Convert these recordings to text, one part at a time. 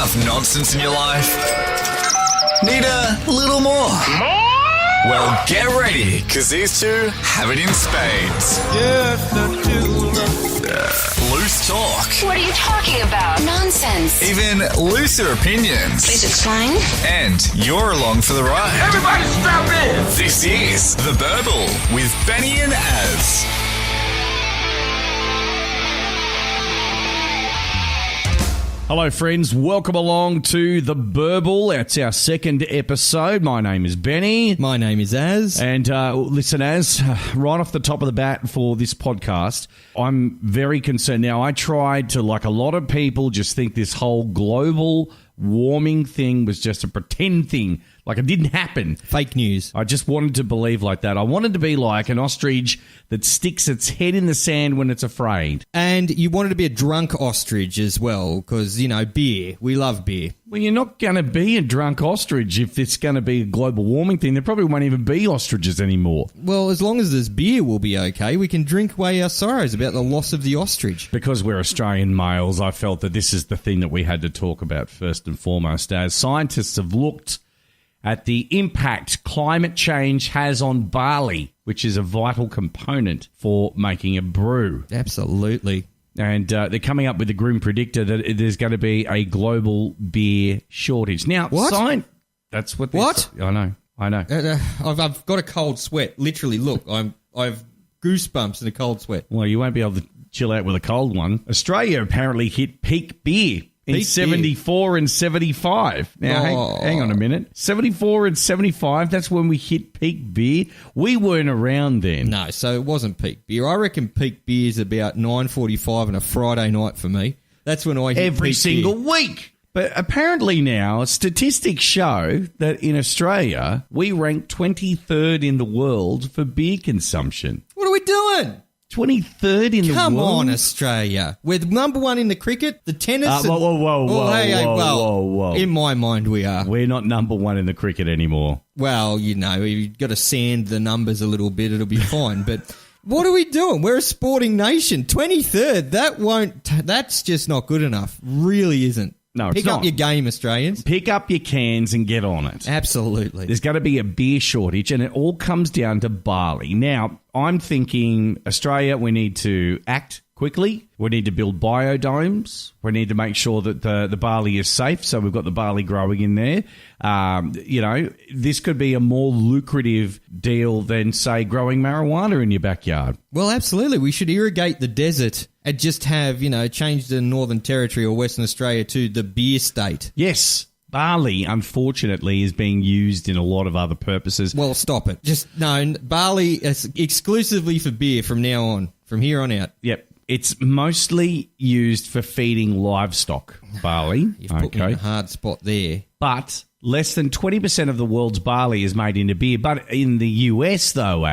enough nonsense in your life? Need a little more? Well, get ready, because these two have it in spades. Loose talk. What are you talking about? Nonsense. Even looser opinions. Please explain. And you're along for the ride. Everybody strap in! This is The Burble with Benny and Az. Hello, friends. Welcome along to The Burble. It's our second episode. My name is Benny. My name is Az. And listen, Az, right off the top of the bat for this podcast, I'm very concerned. Now, I tried to, like a lot of people, just think this whole global warming thing was just a pretend thing. Like it didn't happen. Fake news. I just wanted to believe like that. I wanted to be like an ostrich that sticks its head in the sand when it's afraid. And you wanted to be a drunk ostrich as well, because, you know, beer. We love beer. Well, you're not going to be a drunk ostrich if it's going to be a global warming thing. There probably won't even be ostriches anymore. Well, as long as there's beer, we'll be okay. We can drink away our sorrows about the loss of the ostrich. Because we're Australian males, I felt that this is the thing that we had to talk about first and foremost. As scientists have looked at the impact climate change has on barley, which is a vital component for making a brew. Absolutely. And they're coming up with a grim predictor that there's going to be a global beer shortage. Now, what? That's what. What? I know. I've got a cold sweat. Literally, look, I've goosebumps and a cold sweat. Well, you won't be able to chill out with a cold one. Australia apparently hit peak beer in 74 and 75. Now, hang on a minute. 74 and 75, that's when we hit peak beer. We weren't around then. No, so it wasn't peak beer. I reckon peak beer is about 9:45 on a Friday night for me. That's when I hit every peak single beer. week. But apparently now, statistics show that in Australia, we rank 23rd in the world for beer consumption. What are we doing? 23rd in the world? Come on, Australia. We're number one in the cricket, the tennis. Whoa. In my mind, we are. We're not number one in the cricket anymore. Well, you know, you've got to sand the numbers a little bit. It'll be fine. But what are we doing? We're a sporting nation. 23rd. That's just not good enough. Really isn't. No, it's Pick not. up your game, Australians. Pick up your cans and get on it. Absolutely. There's going to be a beer shortage, and it all comes down to barley. Now, I'm thinking, Australia, we need to act quickly. We need to build biodomes. We need to make sure that the barley is safe, so we've got the barley growing in there. You know, this could be a more lucrative deal than, say, growing marijuana in your backyard. Well, absolutely. We should irrigate the desert and just have, you know, change the Northern Territory or Western Australia to the beer state. Yes. Barley, unfortunately, is being used in a lot of other purposes. Well, stop it. Barley is exclusively for beer from now on, from here on out. Yep. It's mostly used for feeding livestock, barley. You've put me in a hard spot there. But less than 20% of the world's barley is made into beer. But in the US, though,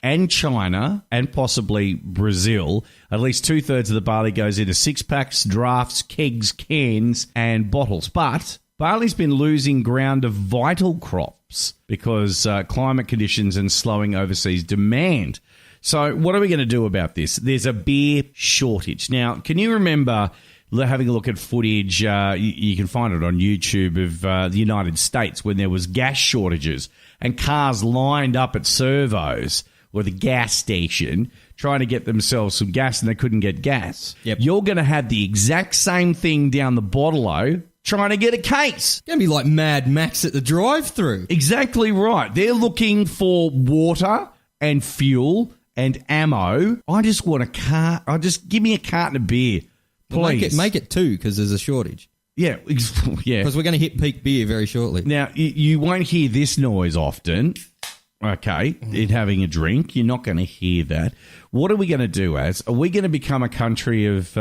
and China, and possibly Brazil, at least 2/3 of the barley goes into six-packs, drafts, kegs, cans, and bottles. But barley's been losing ground of vital crops because climate conditions and slowing overseas demand. So what are we going to do about this? There's a beer shortage. Now, can you remember having a look at footage, you can find it on YouTube, of the United States when there was gas shortages and cars lined up at servos or the gas station trying to get themselves some gas and they couldn't get gas? Yep. You're going to have the exact same thing down the bottle-o trying to get a case. It's going to be like Mad Max at the drive-thru. Exactly right. They're looking for water and fuel and ammo. I just want a car. Just give me a carton of beer, please. Well, make it two because there's a shortage. Yeah. Because we're going to hit peak beer very shortly. Now, you won't hear this noise often, okay, in having a drink. You're not going to hear that. What are we going to do, Az? Are we going to become a country of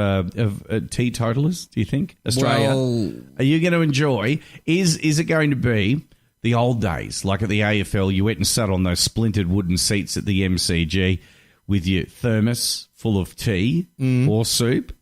teetotalers, do you think, Australia? Well, are you going to enjoy? Is it going to be the old days, like at the AFL, you went and sat on those splintered wooden seats at the MCG with your thermos full of tea or soup,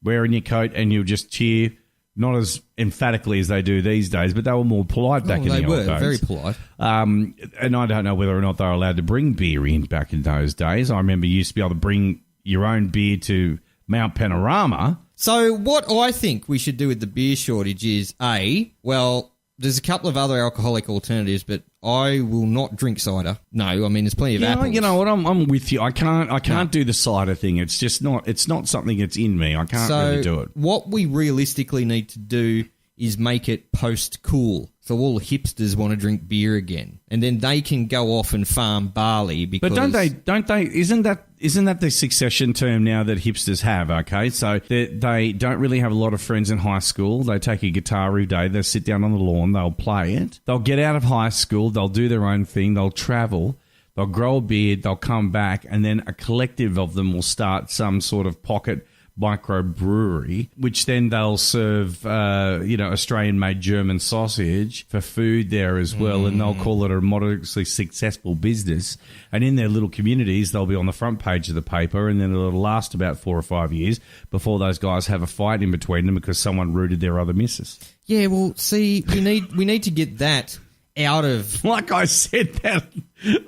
wearing your coat, and you'll just cheer, not as emphatically as they do these days, but they were more polite back in the old days. They were very polite. And I don't know whether or not they were allowed to bring beer in back in those days. I remember you used to be able to bring your own beer to Mount Panorama. So what I think we should do with the beer shortage is, there's a couple of other alcoholic alternatives, but I will not drink cider. No, I mean, there's plenty of apples. You know what? I'm with you. I can't do the cider thing. It's just not. It's not something that's in me. I can't really do it. What we realistically need to do is make it post-cool. So all the hipsters want to drink beer again. And then they can go off and farm barley because... But don't they, isn't that the succession term now that hipsters have, okay? So they don't really have a lot of friends in high school. They take a guitar every day. They'll sit down on the lawn. They'll play it. They'll get out of high school. They'll do their own thing. They'll travel. They'll grow a beard. They'll come back. And then a collective of them will start some sort of pocket microbrewery, which then they'll serve, Australian-made German sausage for food there as well, and they'll call it a moderately successful business. And in their little communities, they'll be on the front page of the paper, and then it'll last about 4 or 5 years before those guys have a fight in between them because someone rooted their other missus. Yeah, well, see, we need to get that out of... Like I said that,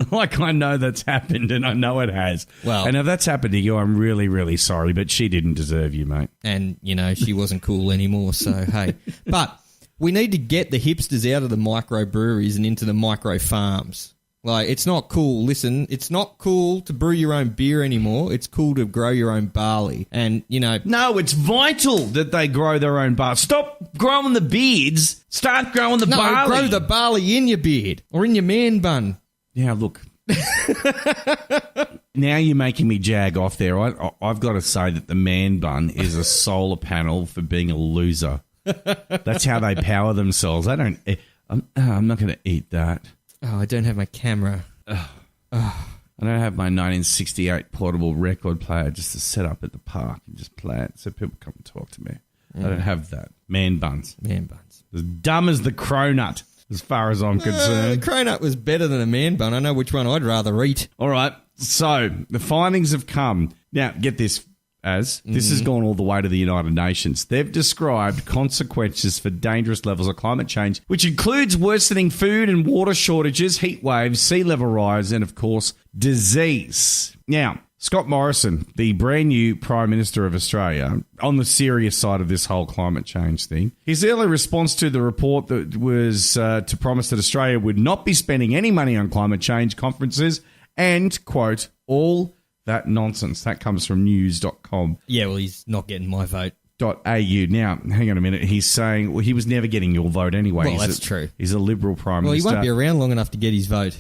like I know that's happened, and I know it has. Well, and if that's happened to you, I'm really, really sorry, but she didn't deserve you, mate. And, she wasn't cool anymore, so hey. But we need to get the hipsters out of the microbreweries and into the micro farms. Like, it's not cool. Listen, it's not cool to brew your own beer anymore. It's cool to grow your own barley. And, No, it's vital that they grow their own barley. Stop growing the beards. Start growing the barley. No, grow the barley in your beard or in your man bun. Yeah, look. Now you're making me jag off there. I've got to say that the man bun is a solar panel for being a loser. That's how they power themselves. I'm not going to eat that. Oh, I don't have my camera. I don't have my 1968 portable record player just to set up at the park and just play it so people come and talk to me. I don't have that. Man buns. Man buns. As dumb as the cronut, as far as I'm concerned. The cronut was better than a man bun. I know which one I'd rather eat. All right. So the findings have come. Now, get this. This has gone all the way to the United Nations. They've described consequences for dangerous levels of climate change, which includes worsening food and water shortages, heat waves, sea level rise, and, of course, disease. Now, Scott Morrison, the brand new Prime Minister of Australia, on the serious side of this whole climate change thing, his early response to the report that was to promise that Australia would not be spending any money on climate change conferences and, quote, all that nonsense. That comes from news.com. Yeah, well, he's not getting my vote. .au. Now, hang on a minute. He's saying, well, he was never getting your vote anyway. Well, that's true. He's a Liberal Prime Minister. Well, he won't be around long enough to get his vote.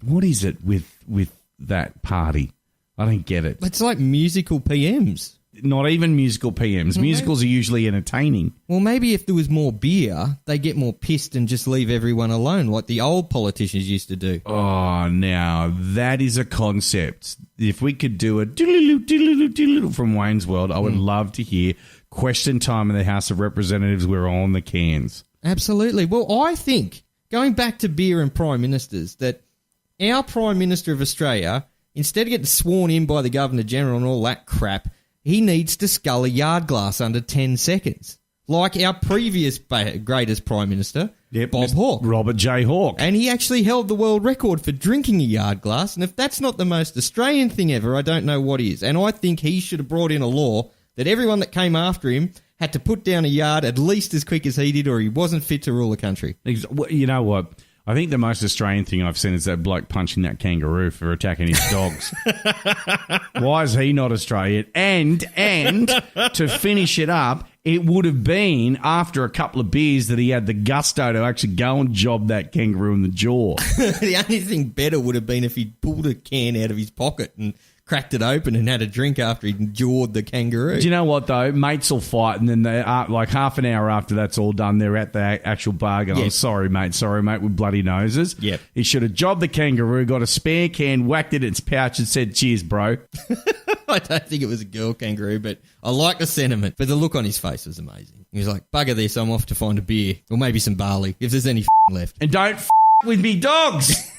What is it with that party? I don't get it. It's like musical PMs. Not even musical PMs. Musicals are usually entertaining. Well, maybe if there was more beer, they get more pissed and just leave everyone alone, like the old politicians used to do. Oh, now, that is a concept. If we could do a doodle-doo from Wayne's World, I would love to hear question time in the House of Representatives. We're on the cans. Absolutely. Well, I think, going back to beer and Prime Ministers, that our Prime Minister of Australia, instead of getting sworn in by the Governor-General and all that crap, he needs to scull a yard glass under 10 seconds. Like our previous greatest Prime Minister, Bob Hawke. Robert J. Hawke. And he actually held the world record for drinking a yard glass. And if that's not the most Australian thing ever, I don't know what is. And I think he should have brought in a law that everyone that came after him had to put down a yard at least as quick as he did, or he wasn't fit to rule the country. You know what? I think the most Australian thing I've seen is that bloke punching that kangaroo for attacking his dogs. Why is he not Australian? And to finish it up, it would have been after a couple of beers that he had the gusto to actually go and job that kangaroo in the jaw. The only thing better would have been if he'd pulled a can out of his pocket and cracked it open and had a drink after he'd jawed the kangaroo. Do you know what, though? Mates will fight, and then they are, like half an hour after that's all done, they're at the actual bar going, Yep. Sorry, mate, with bloody noses. Yep. He should have jobbed the kangaroo, got a spare can, whacked it in its pouch and said, cheers, bro. I don't think it was a girl kangaroo, but I like the sentiment. But the look on his face was amazing. He was like, bugger this, I'm off to find a beer. Or maybe some barley, if there's any left. And don't with me dogs.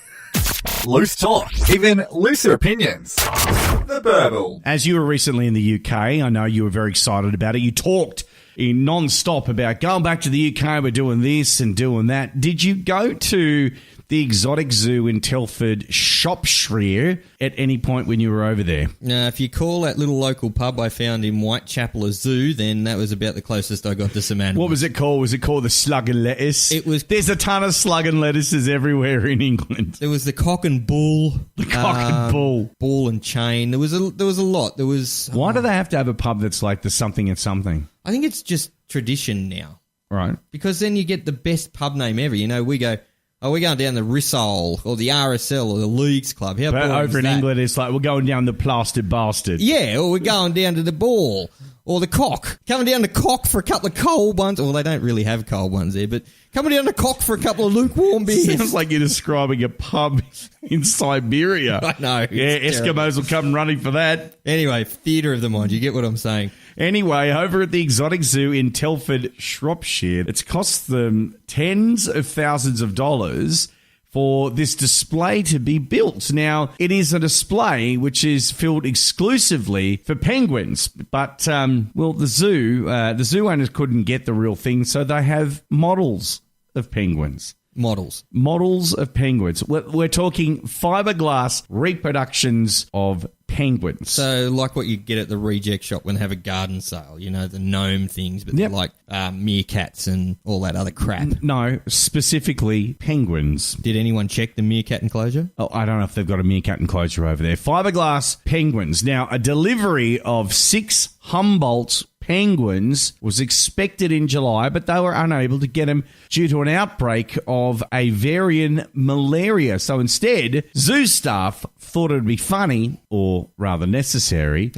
Loose talk, even looser opinions. The Burble. As you were recently in the UK, I know you were very excited about it. You talked in non-stop about going back to the UK, we're doing this and doing that. Did you go to the exotic zoo in Telford, Shropshire, at any point when you were over there? Now, if you call that little local pub I found in Whitechapel a zoo, then that was about the closest I got to some animals. What was it called? Was it called the Slug and Lettuce? It was. There's a ton of slug and lettuces everywhere in England. There was the Cock and Bull. The Cock and Bull. Ball and Chain. There was a lot. There was. Why do they have to have a pub that's like the something and something? I think it's just tradition now. Right. Because then you get the best pub name ever. You know, we go, oh, we're going down the Rissole or the RSL or the Leagues Club. How But boring over is in that? England, it's like we're going down the Plastered Bastard. Yeah, or we're going down to the Ball or the Cock. Coming down to Cock for a couple of cold ones. Well, they don't really have cold ones there, but coming down to Cock for a couple of lukewarm beers. Sounds like you're describing a pub in Siberia. I know. Yeah, It's Eskimos will come running for that. Anyway, theatre of the mind. You get what I'm saying? Anyway, over at the Exotic Zoo in Telford, Shropshire, it's cost them tens of thousands of dollars for this display to be built. Now, it is a display which is filled exclusively for penguins, but, the zoo owners couldn't get the real thing, so they have models of penguins. Models of penguins. We're talking fiberglass reproductions of penguins. So, like what you get at the reject shop when they have a garden sale, you know, the gnome things, but Yep. they're like meerkats and all that other crap. No, specifically penguins. Did anyone check the meerkat enclosure? Oh, I don't know if they've got a meerkat enclosure over there. Fiberglass penguins. Now, a delivery of 6 Humboldt penguins was expected in July, but they were unable to get them due to an outbreak of avian malaria. So instead, zoo staff thought it would be funny, or rather necessary,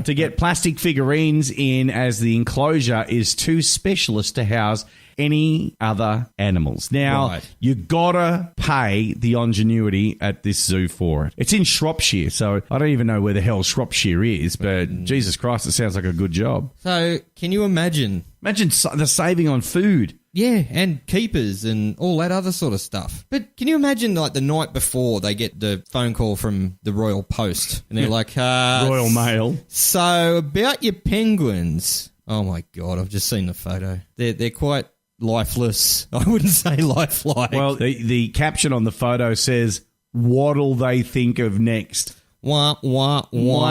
to get plastic figurines in, as the enclosure is too specialist to house any other animals. Now, Right. you gotta pay the ingenuity at this zoo for it. It's in Shropshire, so I don't even know where the hell Shropshire is, but Jesus Christ, it sounds like a good job. So, can you imagine? Imagine the saving on food. Yeah, and keepers and all that other sort of stuff. But can you imagine, like, the night before they get the phone call from the Royal Post, and they're like, Royal Mail. So, about your penguins. Oh, my God, I've just seen the photo. They're quite lifeless. I wouldn't say lifelike. Well, the caption on the photo says, "What'll they think of next?" Wah, wah, wah.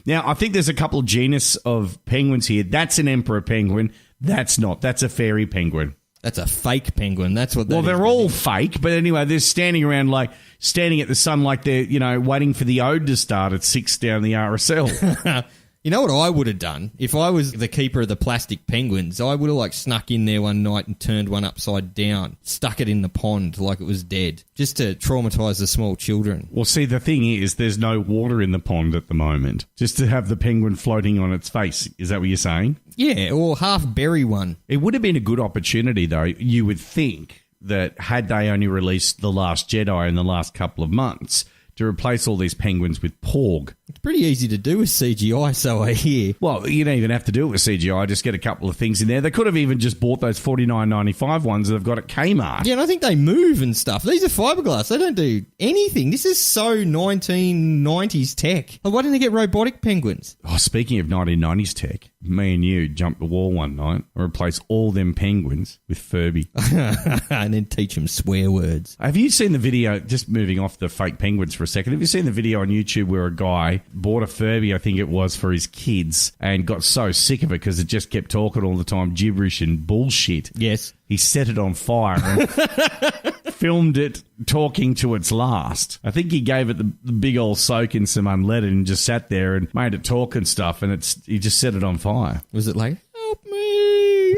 Now, I think there's a couple of genus of penguins here. That's an emperor penguin. That's not. That's a fairy penguin. That's a fake penguin. That's what that Well, is, they're all fake, but anyway, they're standing around standing at the sun like they're, waiting for the ode to start at 6 down the RSL. You know what I would have done? If I was the keeper of the plastic penguins, I would have snuck in there one night and turned one upside down, stuck it in the pond like it was dead, just to traumatise the small children. Well, see, the thing is, there's no water in the pond at the moment. Just to have the penguin floating on its face. Is that what you're saying? Yeah, or half bury one. It would have been a good opportunity, though, you would think, that had they only released The Last Jedi in the last couple of months, to replace all these penguins with porg. It's pretty easy to do with CGI, so I hear. Well, you don't even have to do it with CGI. Just get a couple of things in there. They could have even just bought those $49.95 ones that they've got at Kmart. Yeah, and I think they move and stuff. These are fiberglass. They don't do anything. This is so 1990s tech. Why didn't they get robotic penguins? Oh, speaking of 1990s tech, me and you jumped the wall one night and replaced all them penguins with Furby. And then teach them swear words. Have you seen the video, just moving off the fake penguins for a second, have you seen the video on YouTube where a guy bought a Furby, I think it was, for his kids and got so sick of it because it just kept talking all the time, gibberish and bullshit? Yes. He set it on fire and filmed it talking to its last. I think he gave it the big old soak in some unleaded and just sat there and made it talk and stuff, and he just set it on fire. Was it like, help me,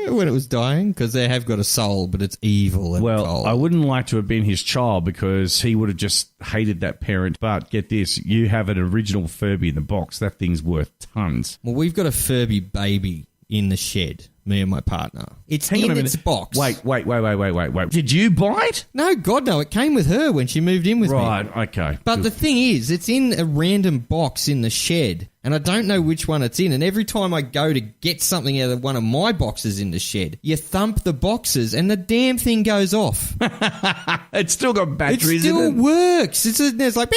when it was dying? Because they have got a soul, but it's evil and Well, cold. I wouldn't like to have been his child because he would have just hated that parent. But get this, you have an original Furby in the box. That thing's worth tons. Well, we've got a Furby baby in the shed, me and my partner. It's Hang on in a minute. its box. Wait. Did you buy it? No, God, no. It came with her when she moved in with me. Right, okay. But the thing is, it's in a random box in the shed, and I don't know which one it's in. And every time I go to get something out of one of my boxes in the shed, you thump the boxes, and the damn thing goes off. It's still got It batteries still in it. works. There's like,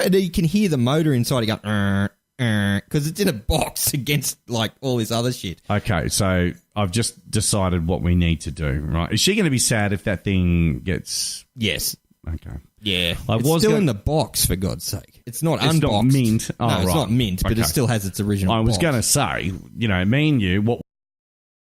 and you can hear the motor inside. You go, because it's in a box against like all this other shit. Okay, so I've just decided what we need to do, right? Is she going to be sad if that thing gets... Yes. Okay. Yeah. I It's was still gonna- in the box, for God's sake. It's not It's unboxed. not mint. Oh, no, it's right. not mint, but Okay. it still has its original I was box. going to say, me and you, what